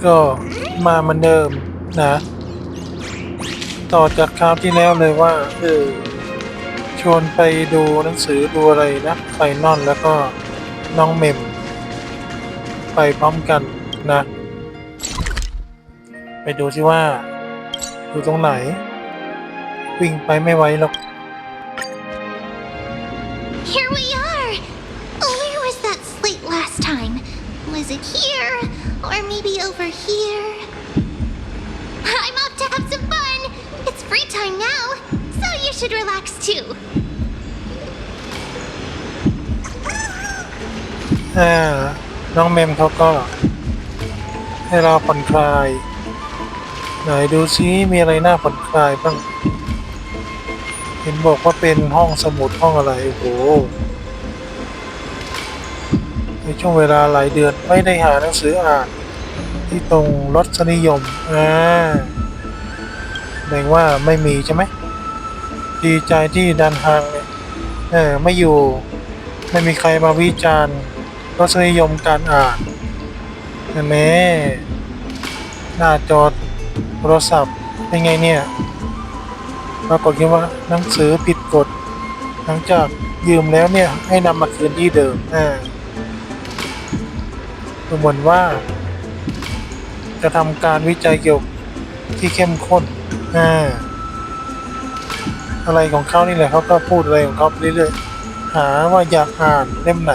ก็มาเหมือนเดิมนะต่อจากคราวที่แล้วเลยว่าชวนไปดูหนังสือดูอะไรนะไฟนอลแล้วก็น้องเมมไปพร้อมกันนะไปดูสิว่าอยู่ตรงไหนวิ่งไปไม่ไหวหรอก Here we are! Where was that slate last time? Was it here? Or maybe over here? I'm off to have some fun! It's free time now, so you should relax too. น้องเมมเขาก็ให้เราผ่อนคลายไหนดูซิมีอะไรน่าผ่อนคลายบ้างเห็นบอกว่าเป็นห้องสมุดห้องอะไรโอ้โหในช่วงเวลาหลายเดือนไม่ได้หาหนังสืออ่านที่ตรงรสนิยมแสดงว่าไม่มีใช่ไหมดีใจที่ดันทางเนี่ยไม่อยู่ไม่มีใครมาวิจารณ์รสนิยมการอ่านแม่หน้าจอโทรศัพท์เป็นไงเนี่ยปรากฏว่าหนังสือผิดกฎหลังจากยืมแล้วเนี่ยให้นำมาคืนที่เดิมดูเหมือนว่าจะทำการวิจัยเกี่ยวที่เข้มข้นอะไรของเขานี่แหละเขาก็พูดอะไรของเขาเรื่อยๆหาว่าอยากอ่านเล่มไหน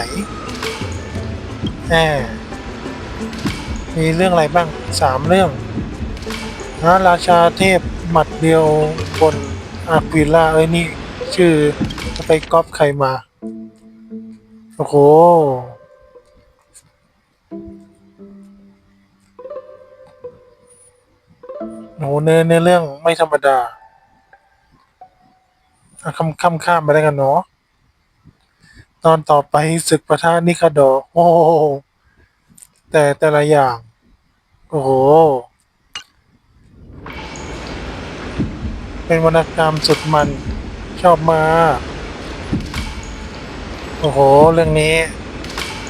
มีเรื่องอะไรบ้าง3เรื่องราชาเทพหมัดเดียวบนอาควิล่านี่ชื่อจะไปก๊อปใครมาโอ้โหเนื้อเรื่องไม่ธรรมดาข้ามไปได้กันเนาะตอนต่อไปศึกปะทะนิคาโดโอ้แต่ละอย่างโอ้โหเป็นวรรณกรรมสุดมันชอบมากโอ้โหเรื่องนี้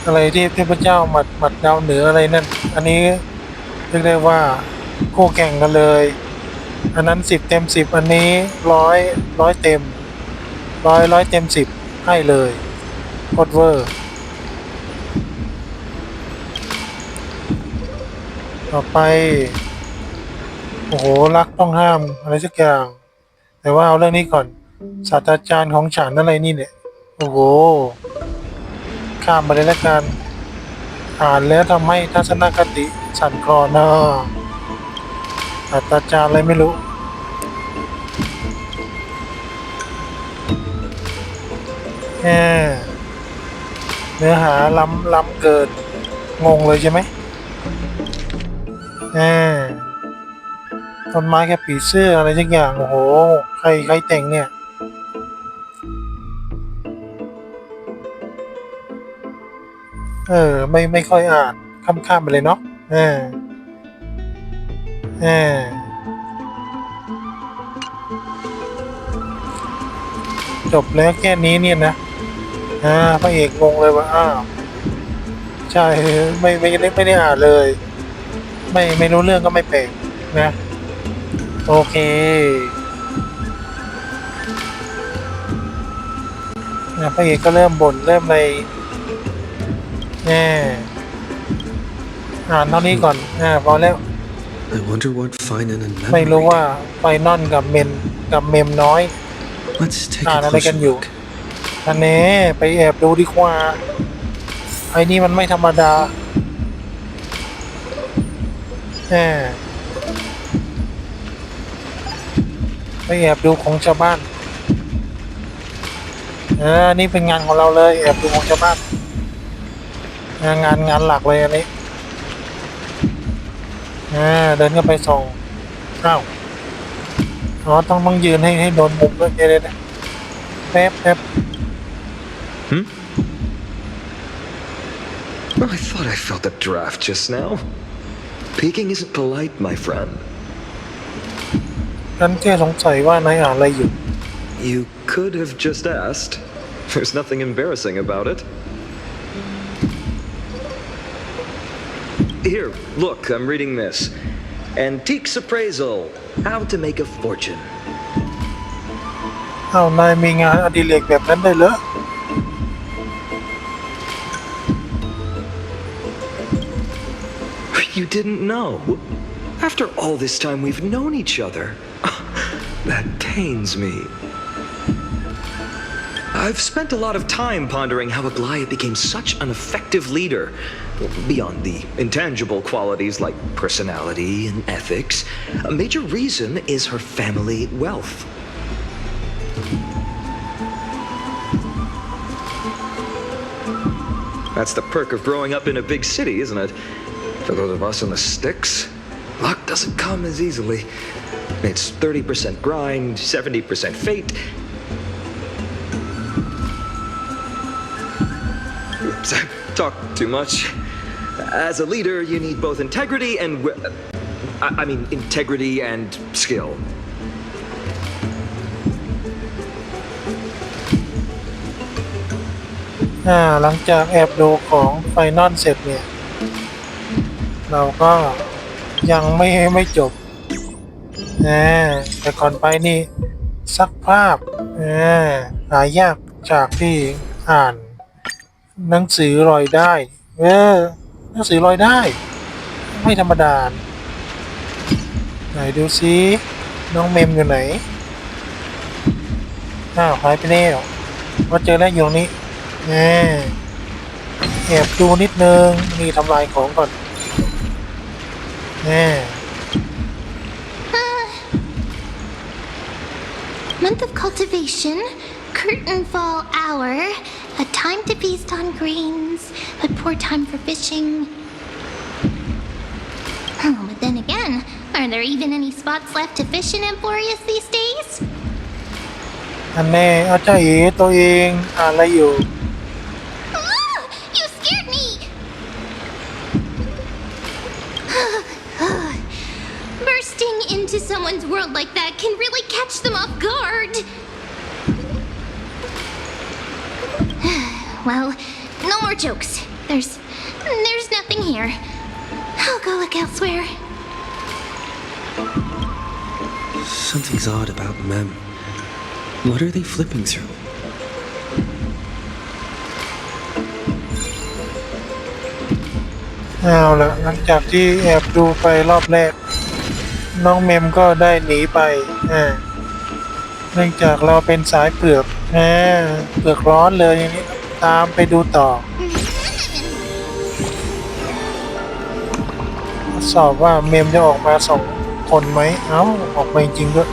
อะไรที่เทพเจ้าหมัดดาวเหนืออะไรนั่นอันนี้เรียกได้ว่าคู่แข่งกันเลยอันนั้น10 เต็ม 10อันนี้100เต็ม100เต็ม 10ให้เลยโคตรเวอร์ต่อไปโอ้โหรักต้องห้ามอะไรสักอย่างแต่ว่าเอาเรื่องนี้ก่อนศาสตราจารย์ของฉันอะไรนี่เนี่ยโอ้โหข้ามมาเลยละกันอ่านแล้วทำให้ทัศนคติสั่นคลอนศาสตราจารย์อะไรไม่รู้เนื้อหาล้ำเกินงงเลยใช่ไหมต้นไม้แค่ผีเสื้ออะไรสักอย่างโอ้โหใครแต่งเนี่ยไม่ค่อยอ่านข้ามไปเลยเนาะจบแล้วแค่นี้เนี่ยนะพระเอกงงเลยว่าอ้าวใช่ไม่ได้อ่านเลยไม่รู้เรื่องก็ไม่แปลกนะโอเคพระเอกก็เริ่มบ่นเริ่มอะไรอ่านเท่านี้ก่อนพอแล้วไม่รู้ว่าไฟนอลกับเมมน้อยอ่านอะไรกันอยู่อันนี้ไปแอบดูดีกว่าไอ้นี่มันไม่ธรรมดาไปแอบดูของชาวบ้านนี่เป็นงานของเราเลยแอบดูของชาวบ้านงานหลักเลยอันนี้เดินเข้าไปส่องต้องยืนให้โดนมุมด้วยเลยนะแป๊บI thought I felt a draft just now. Peeking isn't polite, my friend. ฉันแค่สงสัยว่านายอ่านอะไรอยู่ You could have just asked. There's nothing embarrassing about it. Here, look, I'm reading this. Antiques Appraisal, How to Make a Fortune. เอานายมีงานอดิเรกแบบนั้นได้เหรอ You didn't know? After all this time we've known each other. That pains me. I've spent a lot of time pondering how Aglaea became such an effective leader. Beyond the intangible qualities like personality and ethics, a major reason is her family wealth. That's the perk of growing up in a big city, isn't it? For those of us in the sticks, luck doesn't come as easily. It's 30% grind, 70% fate. Oops, I've talked too much. As a leader, you need both integrity and... integrity and skill. หลังจากแอบดูของไฟนอลเสร็จเนี่ย เราก็ยังไม่จบแต่ก่อนไปนี่ซักภาพหายากจากที่อ่านหนังสือลอยได้หนังสือลอยได้ไม่ธรรมดาไหนดูซิน้องเมมอยู่ไหนหายไปแล้วว่าเจอแล้วอยู่นี้แอบดูนิดนึงนี่ทำลายของก่อนMonth of cultivation, curtain fall hour, a time to feast on grains, but poor time for fishing. Oh, but then again, are there even any spots left to fish in Emporius these days? อันแน่อาจารย์เอ๋ตัวเองอ่านอะไรอยู่ You scared me! Bursting into someone's world like that can really catch them off guard. Well, no more jokes. There's nothing here. I'll go look elsewhere. Something's odd about Mem. What are they flipping through? เอาละหลังจากที่แอบดูไปรอบแรกน้องเมมก็ได้หนีไปเนื่องจากเราเป็นสายเปลือกเปลือกร้อนเลยอย่างนี้ตามไปดูต่อสอบว่าเมมจะออกมา2 คนไหมออกมาจริงด้วย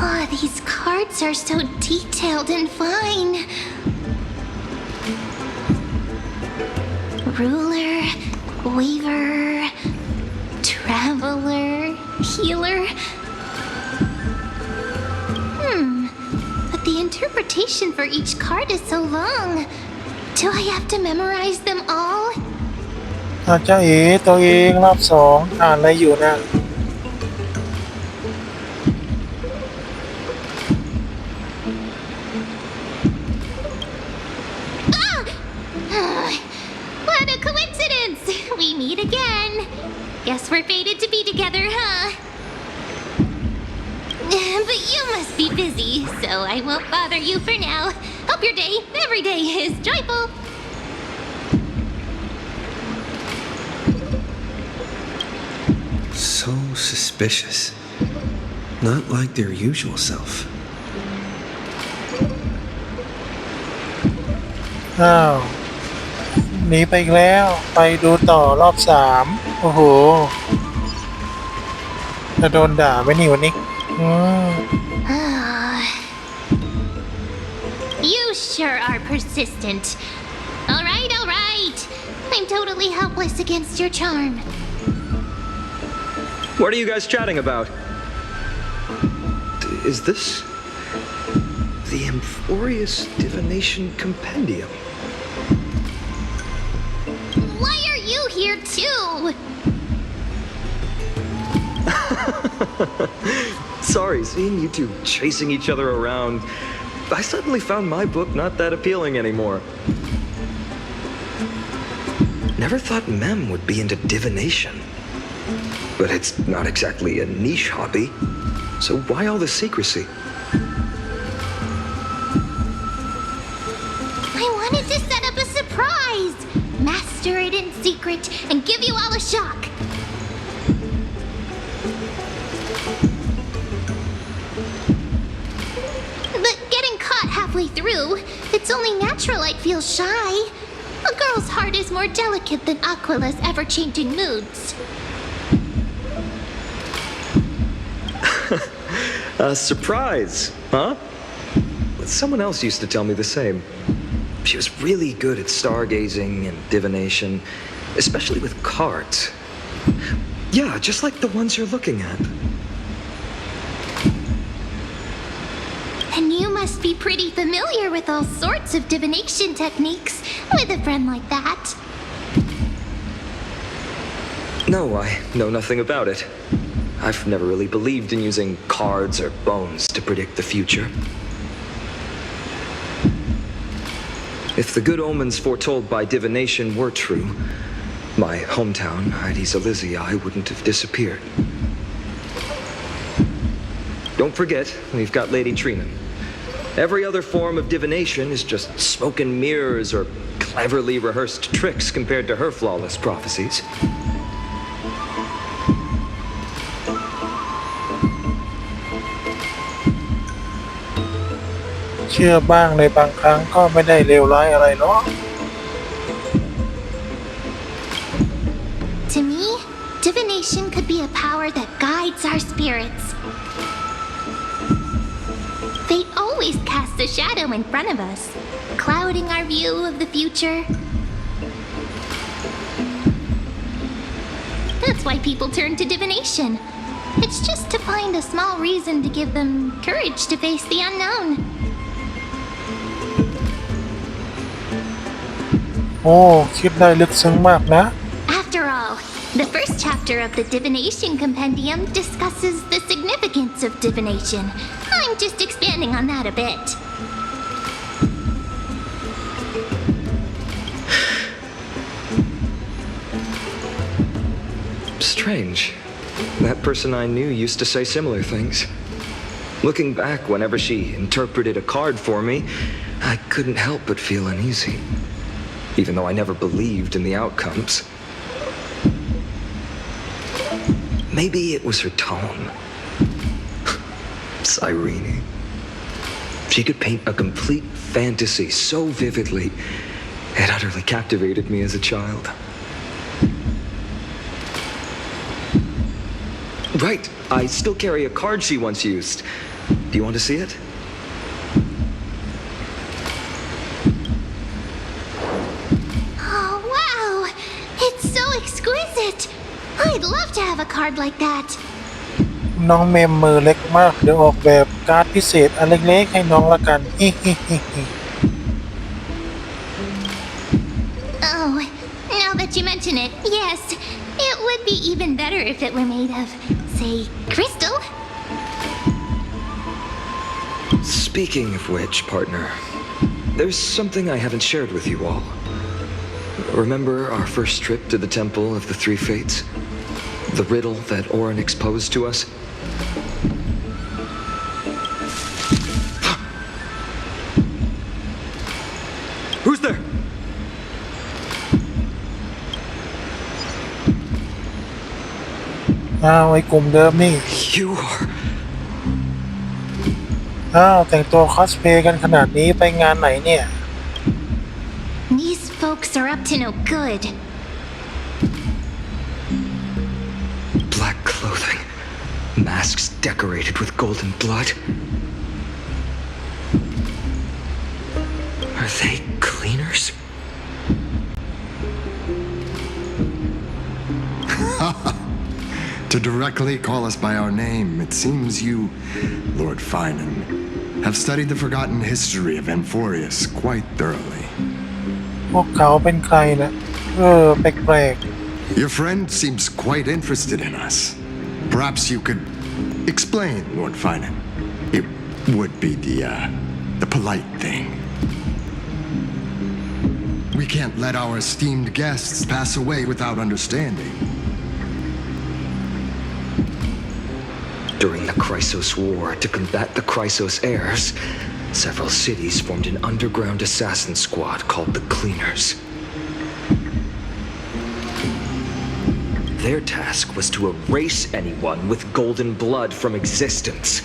Oh, these cards are so detailed and fine. Ruler, weaver, traveler, healer. But the interpretation for each card is so long. Do I have to memorize them all? อาจารย์เอ๋ตัวเองรอบ2อ่านอะไรอยู่นะWhat a coincidence! We meet again. Guess we're fated to be together, huh? But you must be busy, so I won't bother you for now. Hope your day, every day, is joyful. So suspicious. Not like their usual self. หนีไปอีกแล้วไปดูต่อรอบ3โอ้โหจะโดนด่าไหมนี่วันนี้ You sure are persistent. All right. I'm totally helpless against your charm. What are you guys chatting about? Is this the Emporius Divination Compendium? Why are you here too? Sorry, seeing you two chasing each other around, I suddenly found my book not that appealing anymore. Never thought Mem would be into divination. But it's not exactly a niche hobby. So why all the secrecy? I wanted to set up a surprise! Master it in secret and give you all a shock. But getting caught halfway through, it's only natural I'd feel shy. A girl's heart is more delicate than Aquila's ever-changing moods. A surprise, huh? Someone else used to tell me the same. She was really good at stargazing and divination, especially with cards. Yeah, just like the ones you're looking at. And you must be pretty familiar with all sorts of divination techniques with a friend like that. No, I know nothing about it. I've never really believed in using cards or bones to predict the future. If the good omens foretold by divination were true, my hometown, Heidi's Elysiae, wouldn't have disappeared. Don't forget, we've got Lady Trina. Every other form of divination is just smoke and mirrors or cleverly rehearsed tricks compared to her flawless prophecies. เชื่อบ้างในบางครั้งก็ไม่ได้เลวร้ายอะไรหรอก To me, divination could be a power that guides our spirits. Fate always casts a shadow in front of us, clouding our view of the future. That's why people turn to divination. It's just to find a small reason to give them courage to face the unknown. โอ้คิดได้ลึกซึ้งมากนะ After all, the first chapter of the Divination Compendium discusses the significance of divination. I'm just expanding on that a bit. Strange. That person I knew used to say similar things. Looking back, whenever she interpreted a card for me, I couldn't help but feel uneasy. Even though I never believed in the outcomes. Maybe it was her tone. Cyrene. She could paint a complete fantasy so vividly, it utterly captivated me as a child. Right, I still carry a card she once used. Do you want to see it? Oh, wow! It's so exquisite! I'd love to have a card like that. น้องเมมมือเล็กมากเดี๋ยวออกแบบการ์ดพิเศษอันเล็กๆให้น้องละกัน Oh, now that you mention it, yes, it would be even better if it were made of, say, crystal. Speaking of which, partner, there's something I haven't shared with you all. Remember our first trip to the Temple of the Three Fates? The riddle that Orin exposed to us? Who's there?อ้าวไอ้กลุ่มเดิมนี่ You are... อ้าวแต่งตัวคอสเพลย์กันขนาดนี้ไปงานไหนเนี่ย These folks are up to no good. Black clothing, masks decorated with golden blood. Are they cleaners? To directly call us by our name, it seems you, Lord phainon, have studied the forgotten history of Amphorius quite thoroughly. พวกเขาเป็นใครนะแปลก Your friend seems quite interested in us. Perhaps you could explain, Lord phainon. It would be the polite thing. We We can't let our esteemed guests pass away without understanding. During the Chrysos War, to combat the Chrysos heirs, several cities formed an underground assassin squad called the Cleaners. Their task was to erase anyone with golden blood from existence.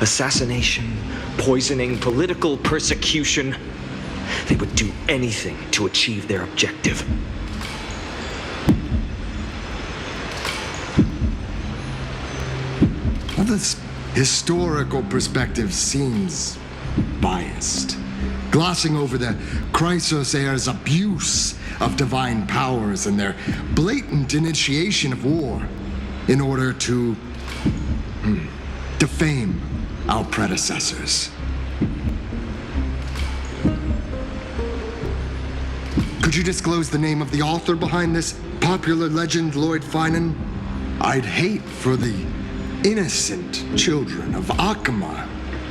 Assassination, poisoning, political persecution. They would do anything to achieve their objective. Well, this historical perspective seems biased, glossing over the Chrysos heirs' abuse of divine powers and their blatant initiation of war in order to defame our predecessors. Could you disclose the name of the author behind this popular legend, Lord Phainon? I'd hate for the innocent children of Akama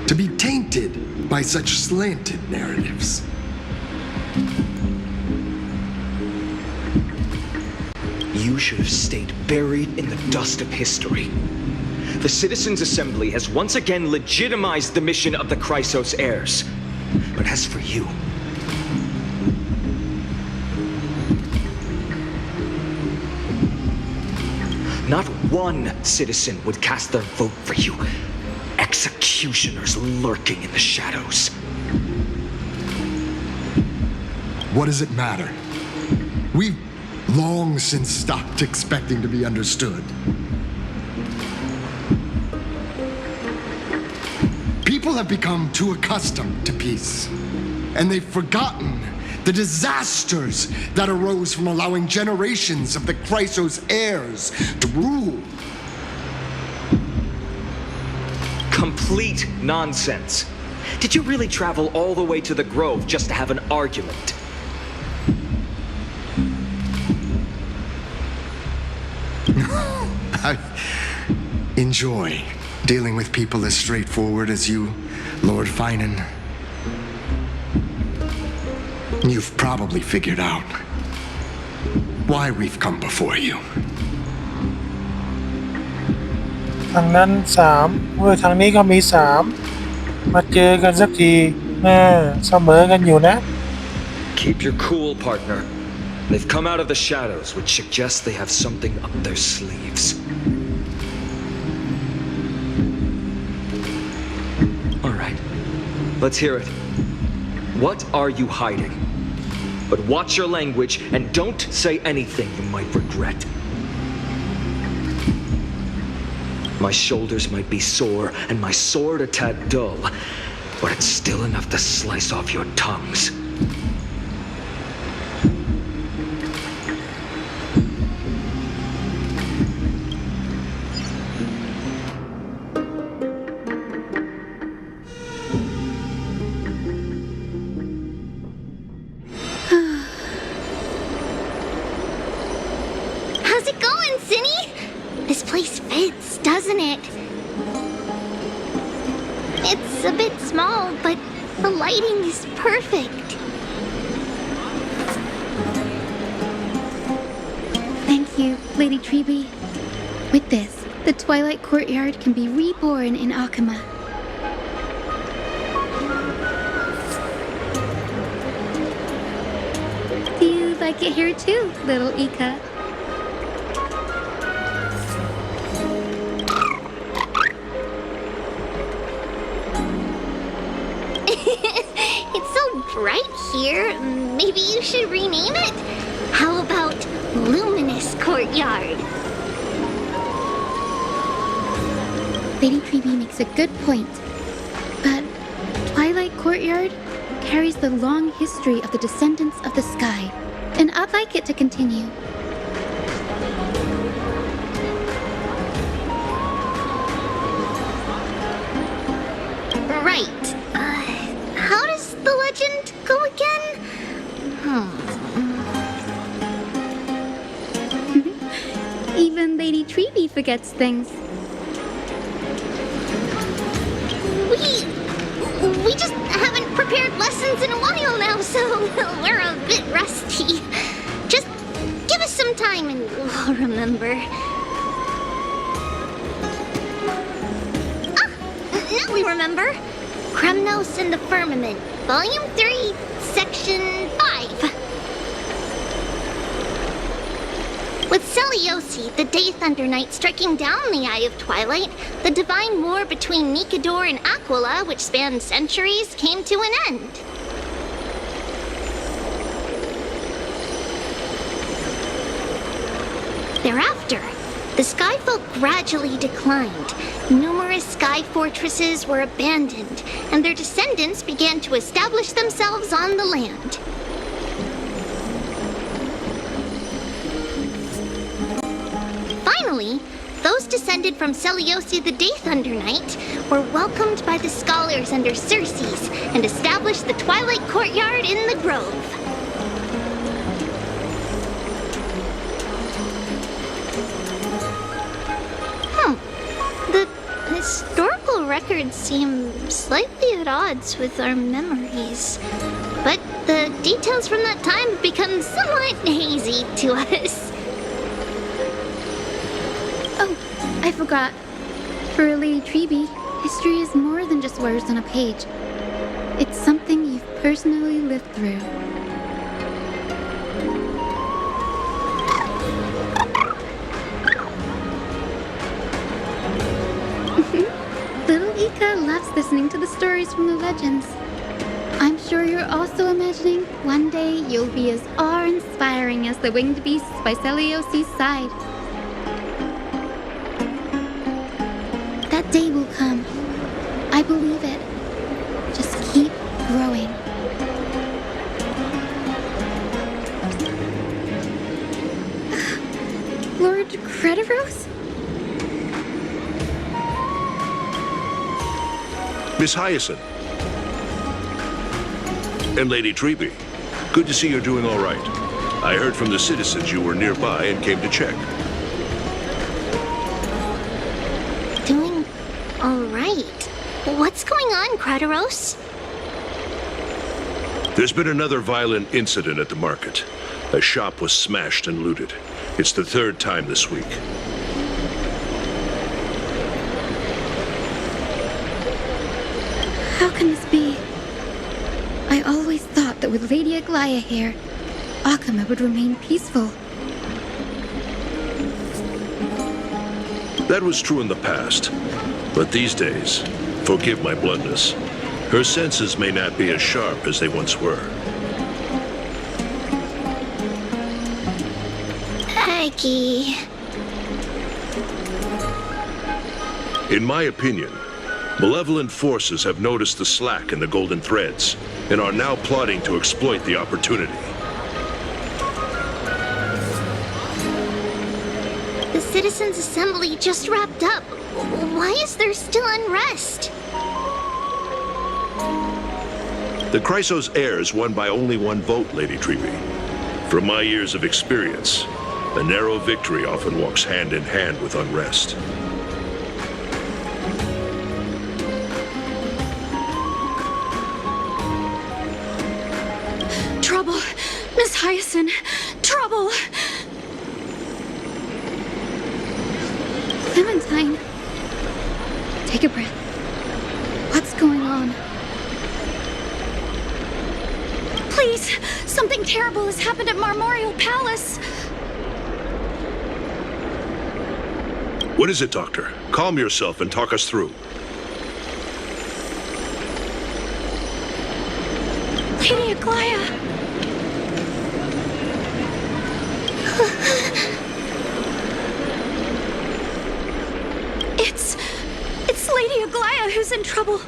to be tainted by such slanted narratives. You should have stayed buried in the dust of history. The Citizens' Assembly has once again legitimized the mission of the Chrysos heirs. But as for you, not one citizen would cast their vote for you. Executioners lurking in the shadows. What does it matter? We've long since stopped expecting to be understood. People have become too accustomed to peace, and they've forgotten the disasters that arose from allowing generations of the Chrysos heirs to rule. Complete nonsense. Did you really travel all the way to the Grove just to have an argument? I enjoy dealing with people as straightforward as you, Lord Phainon. You've probably figured out why we've come before you. ทางนั้นสามทางนี้ก็มีสามมาเจอกันสักทีเสมอกันอยู่นะ Keep your cool, partner. They've come out of the shadows, which suggests they have something up their sleeves. All right, let's hear it. What are you hiding? But watch your language and don't say anything you might regret. My shoulders might be sore and my sword a tad dull, but it's still enough to slice off your tongues. How's it going, Cinny? This place fits, doesn't it? It's a bit small, but the lighting is perfect. Thank you, Lady Treeby. With this, the Twilight Courtyard can be reborn in Akama. Do you like it here too, little Ika? It's so bright here. Maybe you should rename it? How about Luminous Courtyard? Lady Treeby makes a good point. But Twilight Courtyard carries the long history of the descendants of the sky, and I'd like it to continue. Right. How does the legend go again? Even Lady Treeby forgets things. We just haven't prepared lessons in a while now, so we're a bit rusty. Xenos and the Firmament, Volume 3, Section 5. With Celiosi, the Day Thunder Knight, striking down the Eye of Twilight, the divine war between Nikador and Aquila, which spanned centuries, came to an end. Thereafter, the Skyfolk gradually declined. Numerous sky fortresses were abandoned, and their descendants began to establish themselves on the land. Finally, those descended from Celiosi the Day Thunder Knight were welcomed by the scholars under Circes and established the Twilight Courtyard in the Grove. The historical records seem slightly at odds with our memories, but the details from that time have become somewhat hazy to us. Oh, I forgot. For Lady Treby, history is more than just words on a page. It's something you've personally lived through. Little Ika loves listening to the stories from the legends. I'm sure you're also imagining one day you'll be as awe-inspiring as the winged beasts by Celiosi's side. That day will come. I believe it. Just keep growing. Lord Crediros? Miss Hyacinth. And Lady Treby. Good to see you're doing all right. I heard from the citizens you were nearby and came to check. Doing all right. What's going on, Crediros? There's been another violent incident at the market. A shop was smashed and looted. It's the third time this week. How can this be? I always thought that with Lady Aglaea here, Akama would remain peaceful. That was true in the past. But these days, forgive my bluntness, her senses may not be as sharp as they once were. Aggie. In my opinion, malevolent forces have noticed the slack in the golden threads and are now plotting to exploit the opportunity. The Citizens' Assembly just wrapped up. Why is there still unrest? The Chrysos heirs won by only one vote, Lady Treby. From my years of experience, a narrow victory often walks hand in hand with unrest. Trouble! Miss Hyacinth! Trouble! Clementine, take a breath. What's going on? Please! Something terrible has happened at Marmorial Palace! What is it, Doctor? Calm yourself and talk us through. Lady Aglaea! It's Lady Aglaea who's in trouble.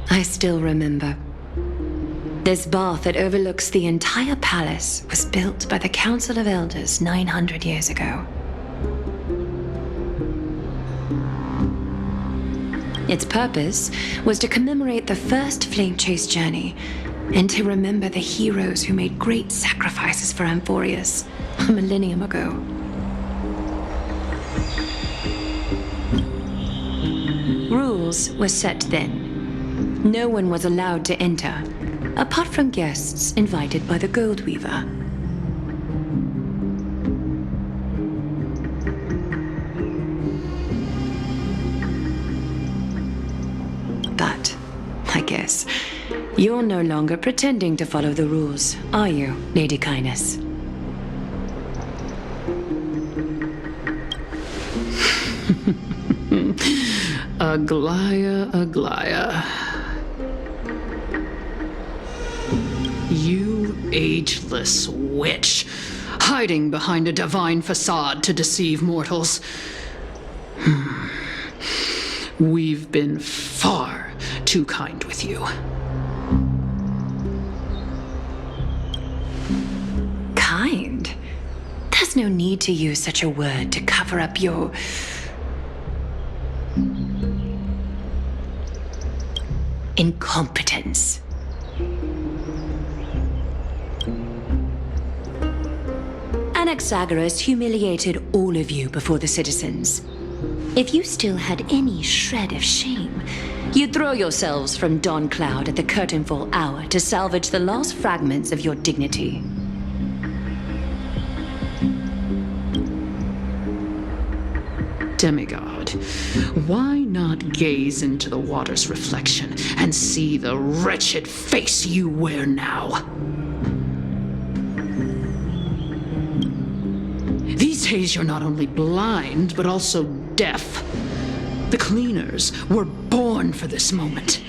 I still remember. This bath that overlooks the entire palace was built by the Council of Elders 900 years ago. Its purpose was to commemorate the first flame chase journey and to remember the heroes who made great sacrifices for Amphorius. a millennium ago. Rules were set then. No one was allowed to enter, apart from guests invited by the Gold Weaver. But, I guess, you're no longer pretending to follow the rules, are you, Lady Kindness? Aglaea. You ageless witch, hiding behind a divine facade to deceive mortals. We've been far too kind with you. Kind? There's no need to use such a word to cover up your... incompetence. Anaxagoras humiliated all of you before the citizens. If you still had any shred of shame, you'd throw yourselves from dawn cloud at the curtainfall hour to salvage the last fragments of your dignity. Demigod, why not gaze into the water's reflection and see the wretched face you wear now? These days you're not only blind, but also deaf. The cleaners were born for this moment.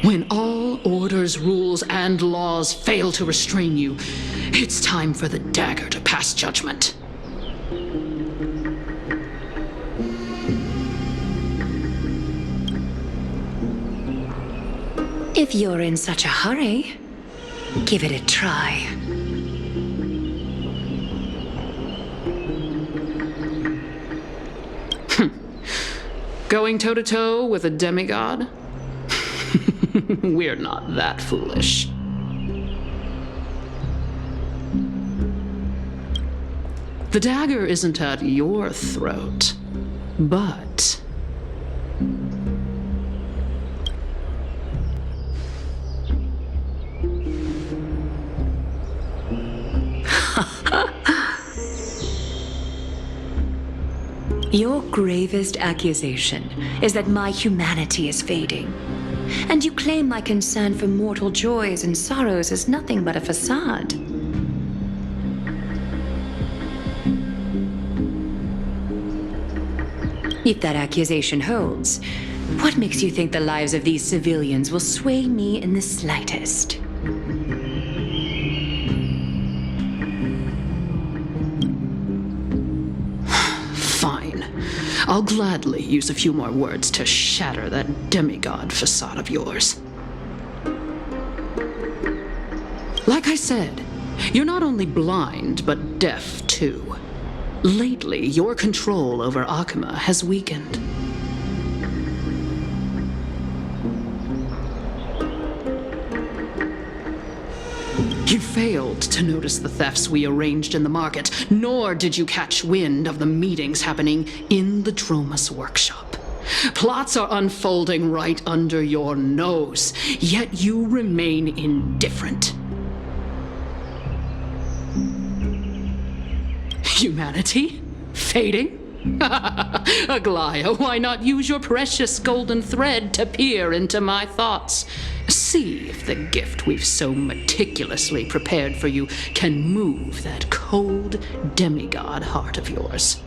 When all orders, rules, and laws fail to restrain you, it's time for the dagger to pass judgment. If you're in such a hurry, give it a try. Going toe-to-toe with a demigod? We're not that foolish. The dagger isn't at your throat, but... Your gravest accusation is that my humanity is fading, and you claim my concern for mortal joys and sorrows is nothing but a facade. If that accusation holds, what makes you think the lives of these civilians will sway me in the slightest? I'll gladly use a few more words to shatter that demigod facade of yours. Like I said, you're not only blind, but deaf too. Lately, your control over Akima has weakened. You failed to notice the thefts we arranged in the market, nor did you catch wind of the meetings happening in the Dromus workshop. Plots are unfolding right under your nose, yet you remain indifferent. Humanity? Fading? Aglaea, why not use your precious golden thread to peer into my thoughts? See if the gift we've so meticulously prepared for you can move that cold demigod heart of yours.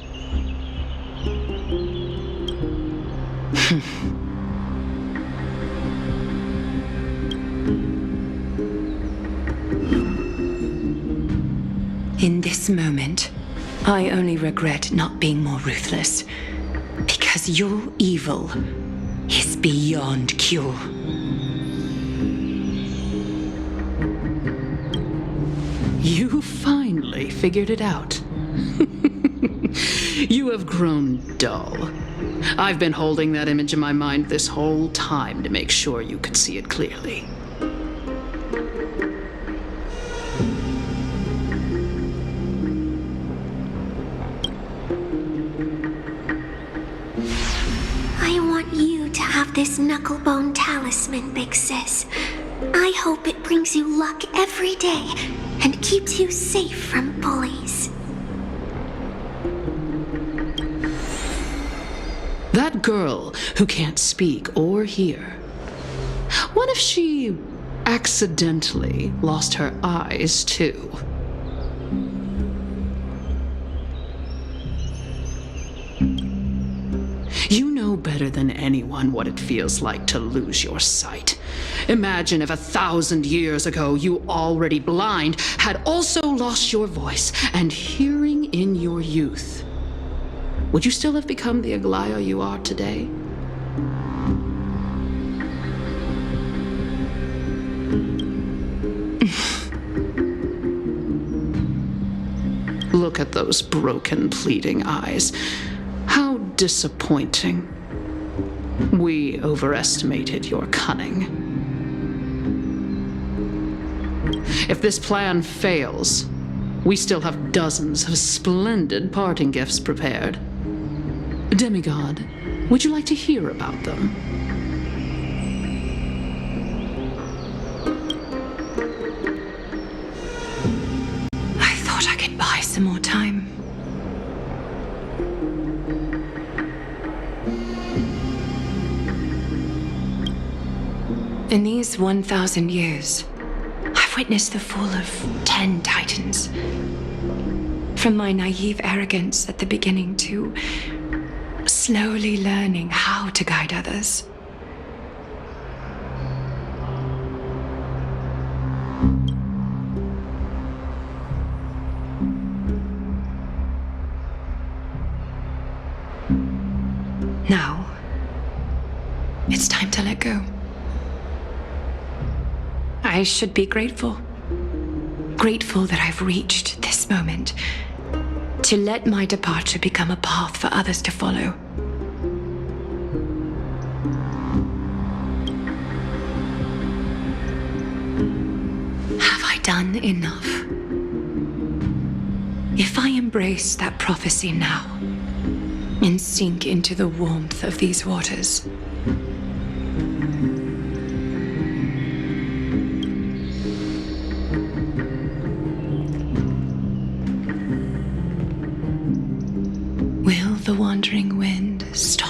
In this moment, I only regret not being more ruthless, because your evil is beyond cure. You finally figured it out. You have grown dull. I've been holding that image in my mind this whole time to make sure you could see it clearly. have this knucklebone talisman, Big Sis. I hope it brings you luck every day and keeps you safe from bullies. That girl who can't speak or hear. What if she accidentally lost her eyes too? You know better than anyone what it feels like to lose your sight. Imagine if 1,000 years ago you, already blind, had also lost your voice and hearing in your youth. Would you still have become the Aglaea you are today? Look at those broken, pleading eyes. How disappointing. We overestimated your cunning. If this plan fails, we still have dozens of splendid parting gifts prepared. Demigod, would you like to hear about them? I thought I could buy some more time. In these 1,000 years, I've witnessed the fall of 10 titans. From my naive arrogance at the beginning to slowly learning how to guide others. Now, it's time to let go. I should be grateful. Grateful that I've reached this moment. To let my departure become a path for others to follow. Have I done enough? If I embrace that prophecy now and sink into the warmth of these waters, will the wandering wind stop?